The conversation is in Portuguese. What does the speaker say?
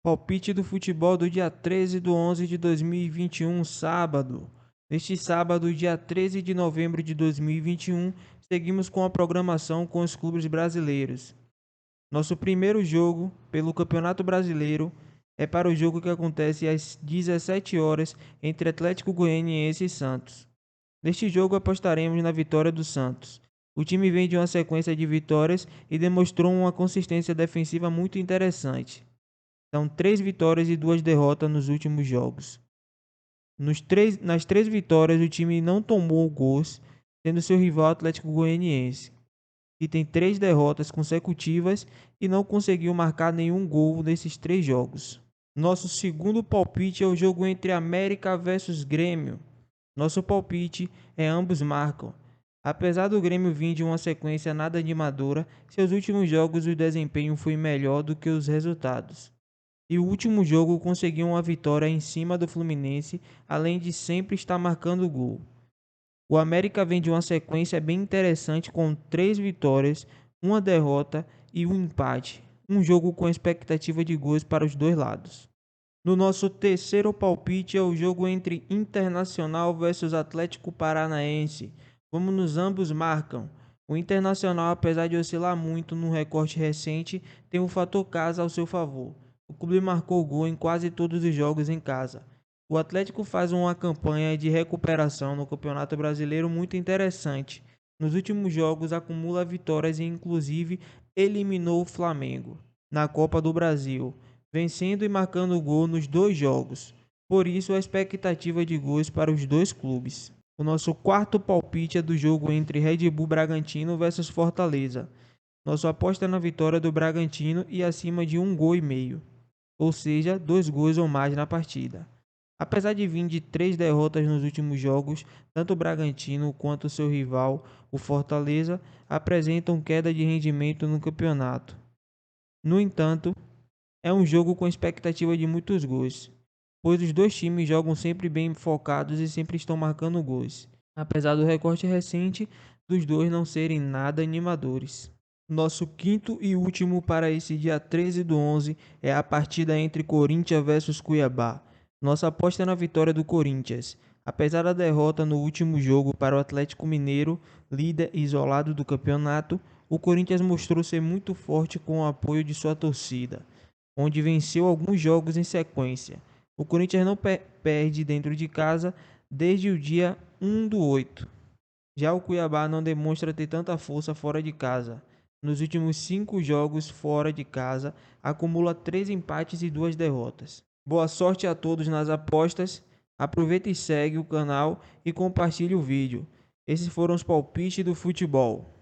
Palpite do futebol do dia 13 de 11 de 2021, sábado. Neste sábado, dia 13 de novembro de 2021, seguimos com a programação com os clubes brasileiros. Nosso primeiro jogo pelo Campeonato Brasileiro é para o jogo que acontece às 17 horas entre Atlético Goianiense e Santos. Neste jogo apostaremos na vitória do Santos. O time vem de uma sequência de vitórias e demonstrou uma consistência defensiva muito interessante. São 3 vitórias e 2 derrotas nos últimos jogos. Nas 3 vitórias, o time não tomou gols, sendo seu rival Atlético Goianiense, que tem 3 derrotas consecutivas e não conseguiu marcar nenhum gol nesses 3 jogos. Nosso segundo palpite é o jogo entre América versus Grêmio. Nosso palpite é ambos marcam. Apesar do Grêmio vir de uma sequência nada animadora, seus últimos jogos o desempenho foi melhor do que os resultados. E o último jogo conseguiu uma vitória em cima do Fluminense, além de sempre estar marcando gol. O América vem de uma sequência bem interessante com 3 vitórias, uma derrota e um empate. Um jogo com expectativa de gols para os dois lados. No nosso terceiro palpite é o jogo entre Internacional versus Atlético Paranaense. Como nos ambos marcam. O Internacional, apesar de oscilar muito no recorte recente, tem o fator casa ao seu favor. O clube marcou gol em quase todos os jogos em casa. O Atlético faz uma campanha de recuperação no Campeonato Brasileiro muito interessante. Nos últimos jogos acumula vitórias e inclusive eliminou o Flamengo na Copa do Brasil, vencendo e marcando gol nos 2 jogos. Por isso a expectativa de gols para os dois clubes. O nosso quarto palpite é do jogo entre Red Bull Bragantino versus Fortaleza. Nossa aposta é na vitória do Bragantino e acima de 1,5 gols, ou seja, 2 gols ou mais na partida. Apesar de vir de 3 derrotas nos últimos jogos, tanto o Bragantino quanto seu rival, o Fortaleza, apresentam queda de rendimento no campeonato. No entanto, é um jogo com expectativa de muitos gols, pois os dois times jogam sempre bem focados e sempre estão marcando gols, apesar do recorte recente dos dois não serem nada animadores. Nosso quinto e último para esse dia 13 do 11 é a partida entre Corinthians versus Cuiabá. Nossa aposta é na vitória do Corinthians. Apesar da derrota no último jogo para o Atlético Mineiro, líder isolado do campeonato, o Corinthians mostrou ser muito forte com o apoio de sua torcida, onde venceu alguns jogos em sequência. O Corinthians não perde dentro de casa desde o dia 1/8. Já o Cuiabá não demonstra ter tanta força fora de casa. Nos últimos 5 jogos fora de casa, acumula 3 empates e 2 derrotas. Boa sorte a todos nas apostas. Aproveita e segue o canal e compartilhe o vídeo. Esses foram os palpites do futebol.